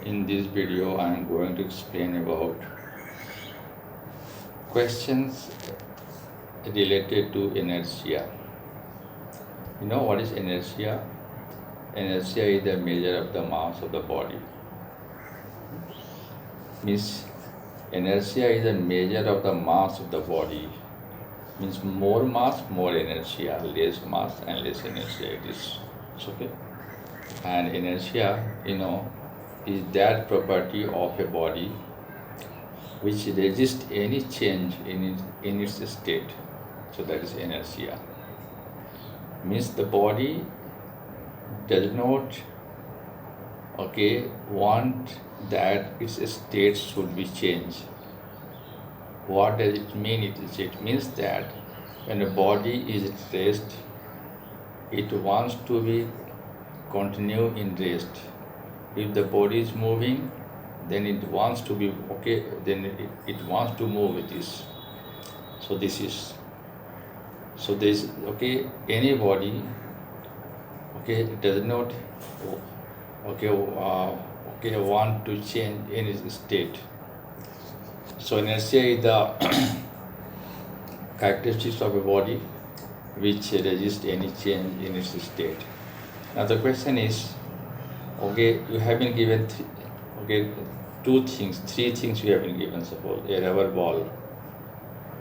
In this video, I am going to explain about questions related to inertia. You know what is inertia? Inertia is the measure of the mass of the body. Means inertia is a measure of the mass of the body. Means more mass, more inertia, less mass and less inertia it is. Okay. And inertia, is that property of a body which resists any change in its state. So that is inertia. Means the body does not want that its state should be changed. What does it mean? It means that when a body is at rest, it wants to be continue in rest. If the body is moving, then it wants to be then it wants to move with this. So this is any body does not want to change in its state. So inertia is the characteristics of a body which resists any change in its state. Now the question is, you have been given three things you have been given. Suppose a rubber ball,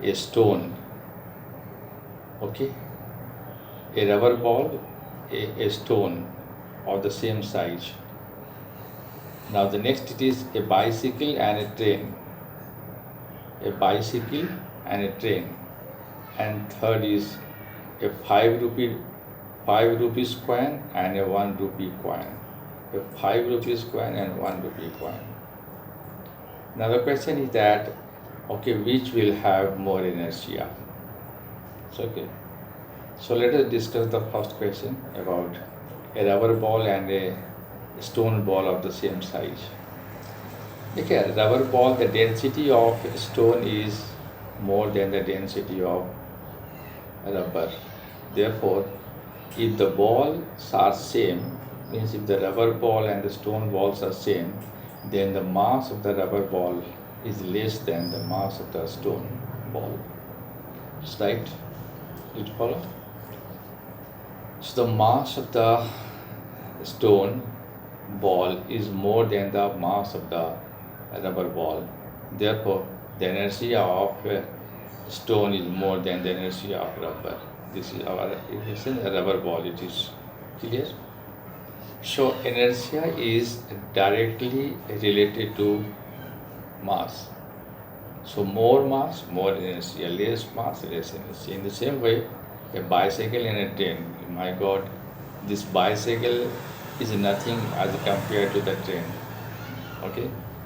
a stone, a rubber ball, a stone of the same size. Now the next it is a bicycle and a train. A bicycle and a train. And third is a 5 rupee coin and a 1 rupee coin. A 5 rupees coin and 1 rupee coin. Now the question is that which will have more inertia? So let us discuss the first question about a rubber ball and a stone ball of the same size. A rubber ball, the density of stone is more than the density of rubber. Therefore, if the balls are same, means if the rubber ball and the stone balls are same, then the mass of the rubber ball is less than the mass of the stone ball. Is right? Did you follow? So the mass of the stone ball is more than the mass of the rubber ball. Therefore, the inertia of stone is more than the inertia of rubber. This is our equation. A rubber ball, it is clear. So inertia is directly related to mass. So more mass, more inertia, less mass, less inertia. In the same way, a bicycle and a train. My God, this bicycle is nothing as compared to the train.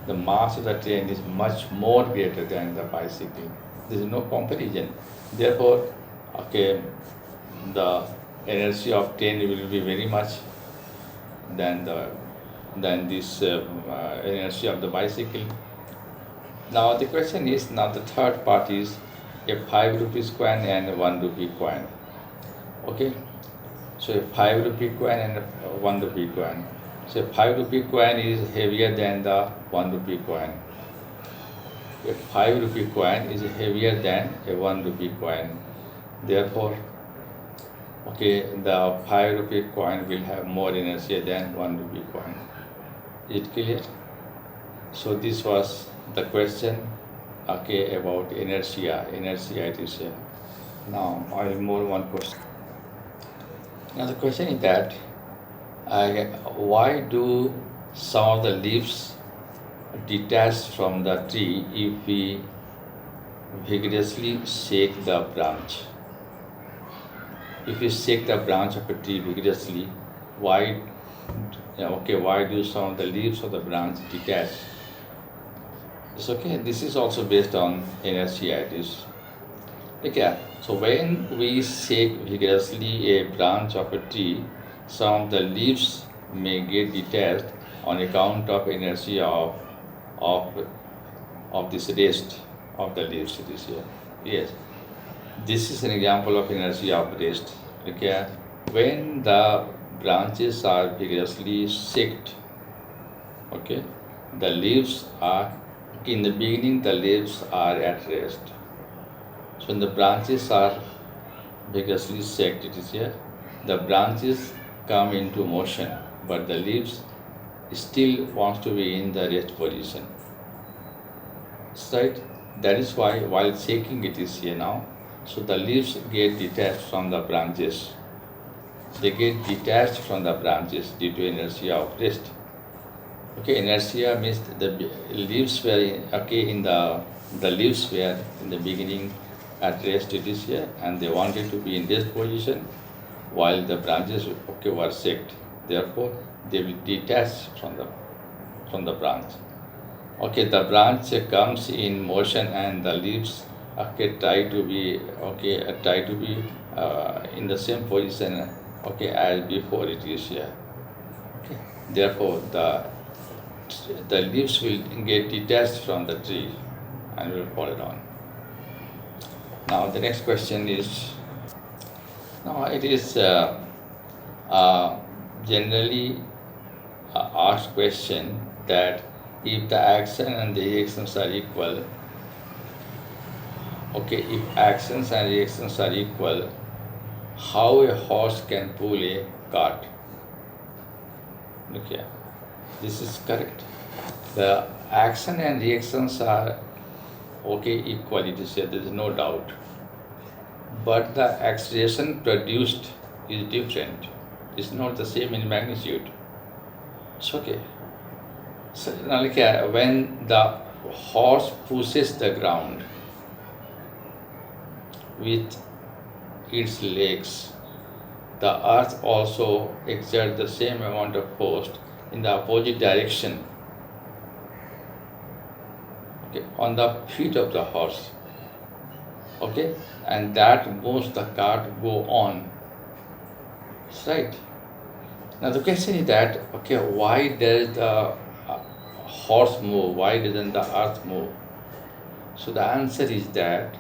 The mass of the train is much more greater than the bicycle. There is no comparison. Therefore, the energy of train will be very much than this energy of the bicycle. Now the question is, now the third part is a 5 rupees coin and a 1 rupee coin. So a 5 rupee coin and a 1 rupee coin. So a 5 rupee coin is heavier than the 1 rupee coin. A 5 rupee coin is heavier than a 1 rupee coin. Therefore, the 5 rupee coin will have more inertia than 1 rupee coin. Is it clear? So this was the question about inertia. Inertia it is. Now I will move one question. Now the question is that why do some of the leaves detach from the tree if we vigorously shake the branch? If you shake the branch of a tree vigorously, why do some of the leaves of the branch detach? It's this is also based on inertia. It is. So when we shake vigorously a branch of a tree, some of the leaves may get detached on account of inertia of this rest of the leaves. It is here. Yes. This is an example of inertia of rest. When the branches are vigorously shaked, the leaves are, in the beginning the leaves are at rest. So when the branches are vigorously shaked, it is here, the branches come into motion, but the leaves still wants to be in the rest position. Right? That is why while shaking it is here now, so the leaves get detached from the branches. They get detached from the branches due to inertia of rest. Okay, inertia means the leaves were in the leaves were in the beginning at rest, it is here, and they wanted to be in rest position while the branches were shaked. Therefore, they will detach from the branch. Okay, the branch comes in motion and the leaves try to be in the same position as before it is here. Okay. Therefore, the leaves will get detached from the tree and will fall down. Now the next question is, now it is generally asked question that if the action and the reactions are equal, if actions and reactions are equal, how a horse can pull a cart? Look here, this is correct. The action and reactions are equal, it is here, there is no doubt. But the acceleration produced is different. It's not the same in magnitude. It's okay. So now look here, when the horse pushes the ground with its legs, the earth also exerts the same amount of force in the opposite direction on the feet of the horse. And that moves the cart go on. Right. Now the question is that why does the horse move? Why doesn't the earth move? So the answer is that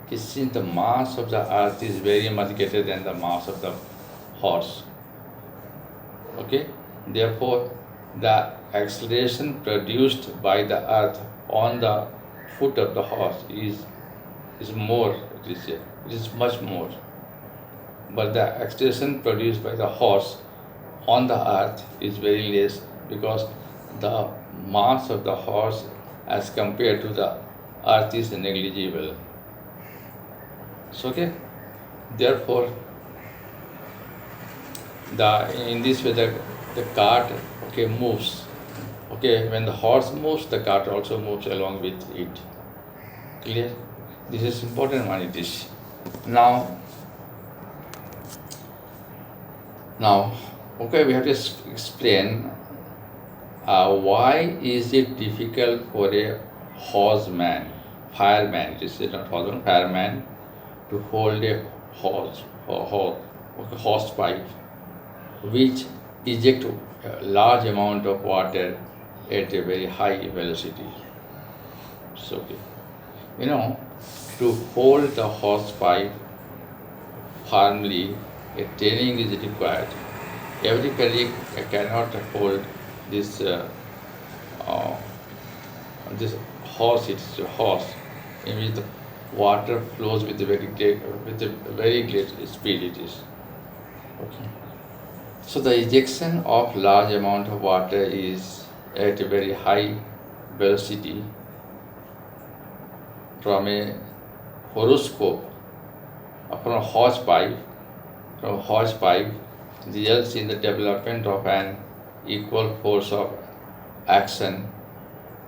since the mass of the earth is very much greater than the mass of the horse, therefore the acceleration produced by the earth on the foot of the horse is more, it is much more. But the acceleration produced by the horse on the earth is very less, because the mass of the horse as compared to the earth is negligible. So therefore in this way the cart moves. When the horse moves, the cart also moves along with it. Clear? This is important one, it is. Now we have to explain why is it difficult for a fireman, it is not horseman, fireman, to hold a hose pipe which eject a large amount of water at a very high velocity. So to hold the hose pipe firmly, a training is required. Everybody cannot hold this hose. It's a hose in which the water flows with a very great speed. It is. So the ejection of large amount of water is at a very high velocity from a horoscope, from a hose pipe. From hose pipe results in the development of an equal force of action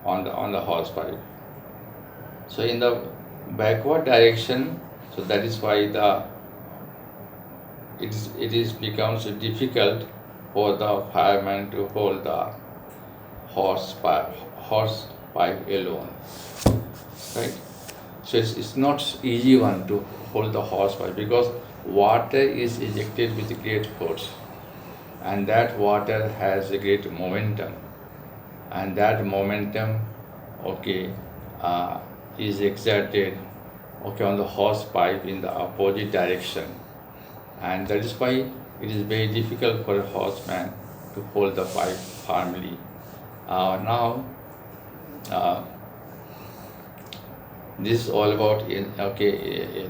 on the hose pipe. So in the backward direction, so that is why it becomes difficult for the fireman to hold the hose pipe alone. Right? So it's not easy one to hold the hose pipe, because water is ejected with great force, and that water has a great momentum, and that momentum is exerted on the hose pipe in the opposite direction, and that is why it is very difficult for a horseman to hold the pipe firmly. Now Uh, this is all about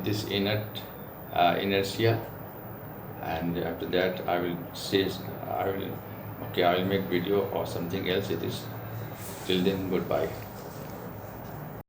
this inertia, and after that I will make video or something else. It is till then, goodbye.